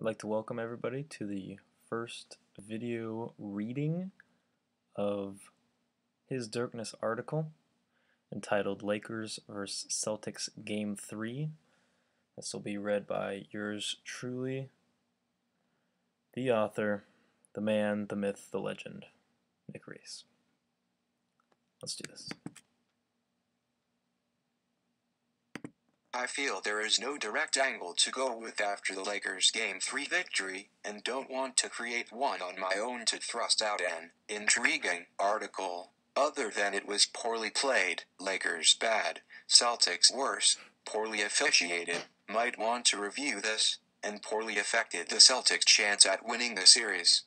I'd like to welcome everybody to the first video reading of His Darkness article entitled Lakers vs. Celtics Game 3. This will be read by yours truly, the author, the man, the myth, the legend, Nick Reese. Let's do this. I feel there is no direct angle to go with after the Lakers' Game 3 victory, and don't want to create one on my own to thrust out an intriguing article. Other than it was poorly played, Lakers bad, Celtics worse, poorly officiated, might want to review this, and poorly affected the Celtics' chance at winning the series.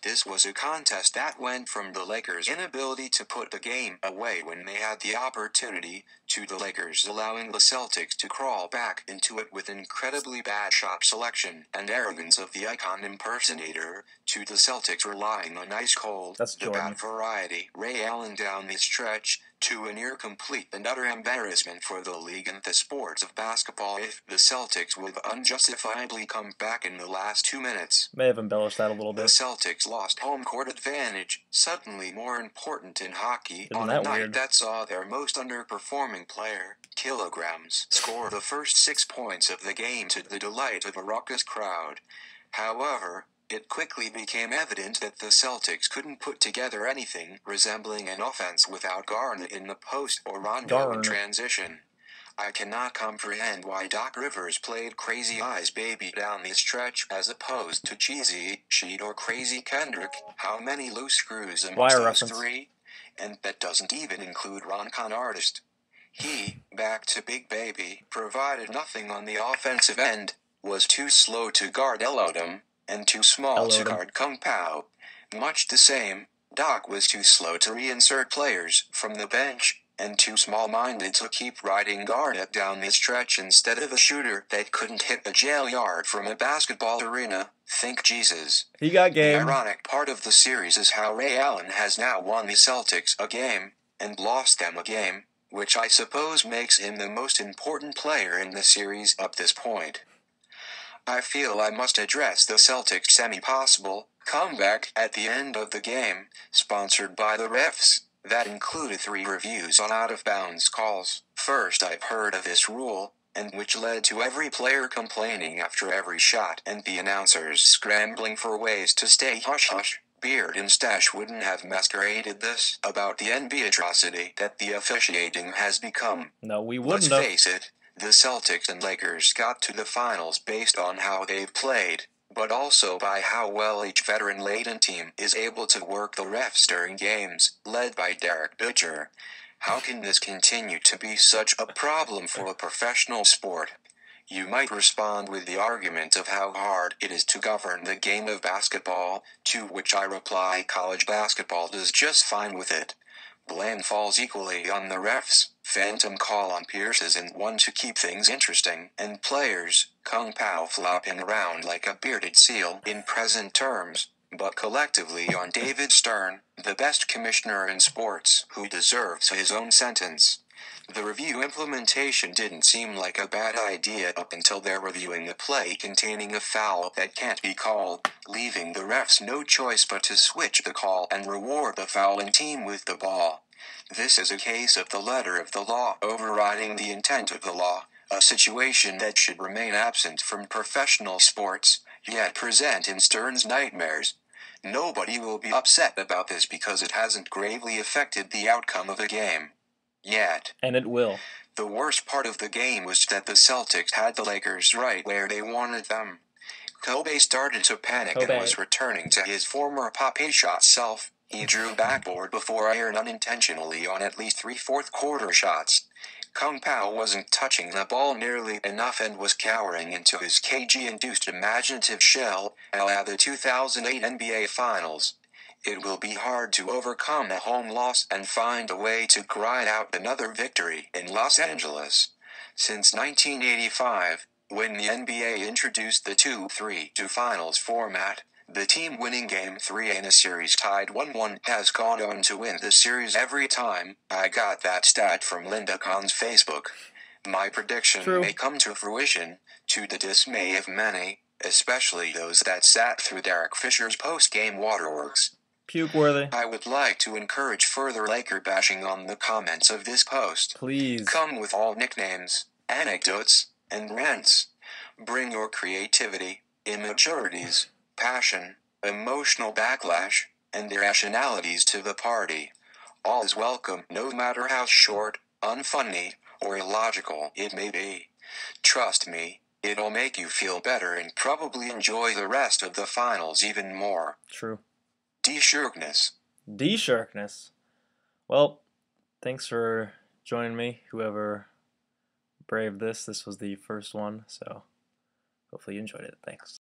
This was a contest that went from the Lakers' inability to put the game away when they had the opportunity, to the Lakers allowing the Celtics to crawl back into it with incredibly bad shot selection and arrogance of the icon impersonator, to the Celtics relying on ice cold, the bad variety Ray Allen down the stretch, to a near complete and utter embarrassment for the league and the sports of basketball if the Celtics would unjustifiably come back in the last 2 minutes. May have embellished that a little bit. The Celtics lost home court advantage, suddenly more important in hockey, on a night that saw their most underperforming player, Kilograms, score the first 6 points of the game to the delight of a raucous crowd. However, it quickly became evident that the Celtics couldn't put together anything resembling an offense without Garnett in the post or Rondo in transition. I cannot comprehend why Doc Rivers played Crazy Eyes Baby down the stretch as opposed to Cheesy Sheet or Crazy Kendrick. How many loose screws amongst those three? And that doesn't even include Roncon Artist. He, back to Big Baby, provided nothing on the offensive end, was too slow to guard Elodom, and too small to guard Kung Pao. Much the same, Doc was too slow to reinsert players from the bench, and too small-minded to keep riding Garnett down the stretch instead of a shooter that couldn't hit a jail yard from a basketball arena. Think Jesus. He got game. The ironic part of the series is how Ray Allen has now won the Celtics a game, and lost them a game, which I suppose makes him the most important player in the series up this point. I feel I must address the Celtics' semi-possible comeback at the end of the game, sponsored by the refs. That included 3 reviews on out-of-bounds calls. First, I've heard of this rule, and which led to every player complaining after every shot and the announcers scrambling for ways to stay hush-hush. Beard and Stash wouldn't have masqueraded this about the NBA atrocity that the officiating has become. No, we wouldn't. Let's face it, the Celtics and Lakers got to the finals based on how they've played, but also by how well each veteran-laden team is able to work the refs during games, led by Derek Butcher. How can this continue to be such a problem for a professional sport? You might respond with the argument of how hard it is to govern the game of basketball, to which I reply college basketball does just fine with it. Blame falls equally on the refs. Phantom call on Pierce isn't one to keep things interesting, and players, Kung Pao flopping around like a bearded seal in present terms, but collectively on David Stern, the best commissioner in sports, who deserves his own sentence. The review implementation didn't seem like a bad idea up until they're reviewing a play containing a foul that can't be called, leaving the refs no choice but to switch the call and reward the fouling team with the ball. This is a case of the letter of the law overriding the intent of the law, a situation that should remain absent from professional sports, yet present in Stern's nightmares. Nobody will be upset about this because it hasn't gravely affected the outcome of the game. Yet. And it will. The worst part of the game was that the Celtics had the Lakers right where they wanted them. Kobe started to panic and was returning to his former Poppy shot self. He drew backboard before iron unintentionally on at least 3 fourth-quarter shots. Kung Pao wasn't touching the ball nearly enough and was cowering into his KG-induced imaginative shell, a la the 2008 NBA Finals. It will be hard to overcome a home loss and find a way to grind out another victory in Los Angeles. Since 1985, when the NBA introduced the 2-3-2 finals format, the team winning Game 3 in a series tied 1-1 has gone on to win the series every time. I got that stat from Linda Khan's Facebook. My prediction may come to fruition, to the dismay of many, especially those that sat through Derek Fisher's post-game waterworks. Puke-worthy. I would like to encourage further Laker bashing on the comments of this post. Please. Come with all nicknames, anecdotes, and rants. Bring your creativity, immaturities, passion, emotional backlash, and irrationalities to the party. All is welcome, no matter how short, unfunny, or illogical it may be. Trust me, it'll make you feel better and probably enjoy the rest of the finals even more. True. D-Shirkness. D-Sharkness. Well, thanks for joining me, whoever braved this. This was the first one, so hopefully you enjoyed it. Thanks.